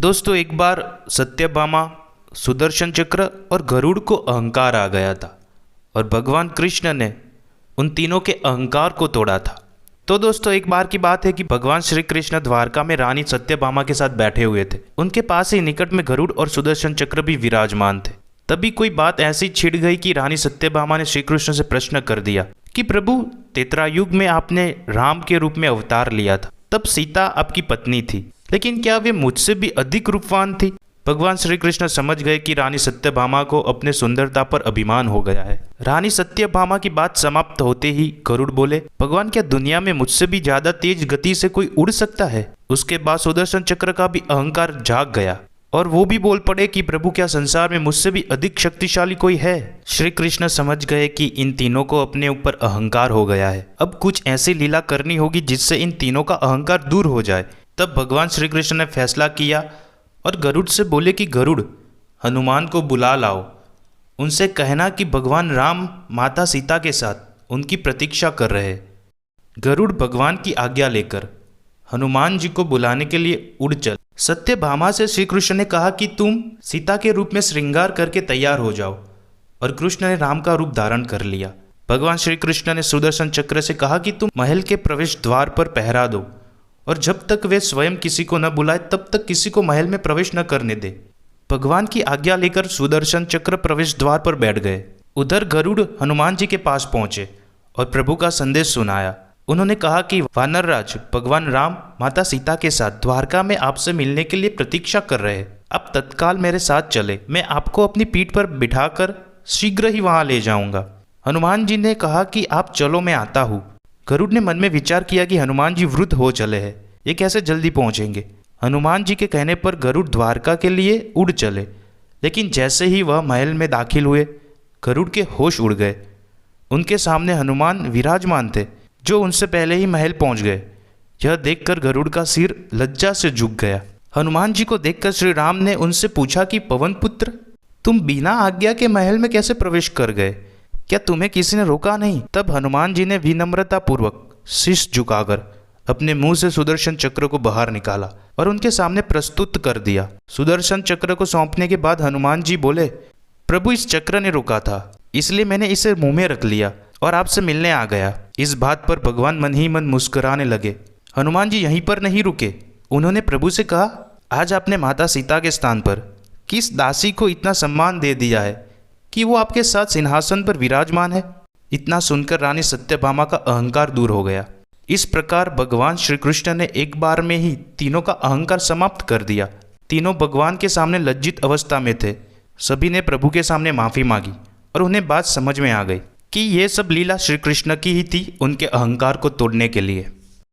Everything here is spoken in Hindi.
दोस्तों एक बार सत्यभामा, सुदर्शन चक्र और गरुड़ को अहंकार आ गया था और भगवान कृष्ण ने उन तीनों के अहंकार को तोड़ा था। तो दोस्तों एक बार की बात है कि भगवान श्री कृष्ण द्वारका में रानी सत्यभामा के साथ बैठे हुए थे। उनके पास ही निकट में गरुड़ और सुदर्शन चक्र भी विराजमान थे। तभी कोई बात ऐसी छिड़ गई कि रानी सत्यभामा ने श्री कृष्ण से प्रश्न कर दिया कि प्रभु, त्रेतायुग में आपने राम के रूप में अवतार लिया था, तब सीता आपकी पत्नी थी, लेकिन क्या वे मुझसे भी अधिक रूपवान थी? भगवान श्री कृष्ण समझ गए कि रानी सत्यभामा को अपने सुंदरता पर अभिमान हो गया है। रानी सत्यभामा की बात समाप्त होते ही गरुड़ बोले, भगवान, क्या दुनिया में मुझसे भी ज्यादा तेज गति से कोई उड़ सकता है? उसके बाद सुदर्शन चक्र का भी अहंकार जाग गया और वो भी बोल पड़े कि प्रभु, क्या संसार में मुझसे भी अधिक शक्तिशाली कोई है? श्री कृष्ण समझ गए कि इन तीनों को अपने ऊपर अहंकार हो गया है। अब कुछ ऐसी लीला करनी होगी जिससे इन तीनों का अहंकार दूर हो जाए। तब भगवान श्री कृष्ण ने फैसला किया और गरुड़ से बोले कि गरुड़, हनुमान को बुला लाओ। उनसे कहना कि भगवान राम माता सीता के साथ उनकी प्रतीक्षा कर रहे हैं। गरुड़ भगवान की आज्ञा लेकर हनुमान जी को बुलाने के लिए उड़ चल। सत्यभामा से श्री कृष्ण ने कहा कि तुम सीता के रूप में श्रृंगार करके तैयार हो जाओ, और कृष्ण ने राम का रूप धारण कर लिया। भगवान श्री कृष्ण ने सुदर्शन चक्र से कहा कि तुम महल के प्रवेश द्वार पर पहरा दो, और जब तक वे स्वयं किसी को न बुलाए तब तक किसी को महल में प्रवेश न करने दे। भगवान की आज्ञा लेकर सुदर्शन चक्र प्रवेश द्वार पर बैठ गए। उधर गरुड़ हनुमान जी के पास पहुंचे और प्रभु का संदेश सुनाया। उन्होंने कहा कि वानर राज, भगवान राम माता सीता के साथ द्वारका में आपसे मिलने के लिए प्रतीक्षा कर रहे हैं। आप तत्काल मेरे साथ चले, मैं आपको अपनी पीठ पर बिठाकर शीघ्र ही वहां ले जाऊंगा। हनुमान जी ने कहा कि आप चलो, मैं आता हूँ। गरुड़ ने मन में विचार किया कि हनुमान जी वृद्ध हो चले हैं, ये कैसे जल्दी पहुंचेंगे। हनुमान जी के कहने पर गरुड़ द्वारका के लिए उड़ चले, लेकिन जैसे ही वह महल में दाखिल हुए, गरुड़ के होश उड़ गए। उनके सामने हनुमान विराजमान थे, जो उनसे पहले ही महल पहुंच गए। यह देखकर गरुड़ का सिर लज्जा से झुक गया। हनुमान जी को देखकर श्री राम ने उनसे पूछा कि पवन पुत्र, तुम बिना आज्ञा के महल में कैसे प्रवेश कर गए? क्या तुम्हें किसी ने रोका नहीं? तब हनुमान जी ने विनम्रता पूर्वक शीश झुकाकर अपने मुंह से सुदर्शन चक्र को बाहर निकाला और उनके सामने प्रस्तुत कर दिया। सुदर्शन चक्र को सौंपने के बाद हनुमान जी बोले, प्रभु, इस चक्र ने रोका था, इसलिए मैंने इसे मुंह में रख लिया और आपसे मिलने आ गया। इस बात पर भगवान मन ही मन मुस्कुराने लगे। हनुमान जी यहीं पर नहीं रुके। उन्होंने प्रभु से कहा, आज आपने माता सीता के स्थान पर किस दासी को इतना सम्मान दे दिया है कि वो आपके साथ सिंहासन पर विराजमान है? इतना सुनकर रानी सत्यभामा का अहंकार दूर हो गया। इस प्रकार भगवान श्री कृष्ण ने एक बार में ही तीनों का अहंकार समाप्त कर दिया। तीनों भगवान के सामने लज्जित अवस्था में थे। सभी ने प्रभु के सामने माफी मांगी और उन्हें बात समझ में आ गई कि ये सब लीला श्री कृष्ण की ही थी, उनके अहंकार को तोड़ने के लिए।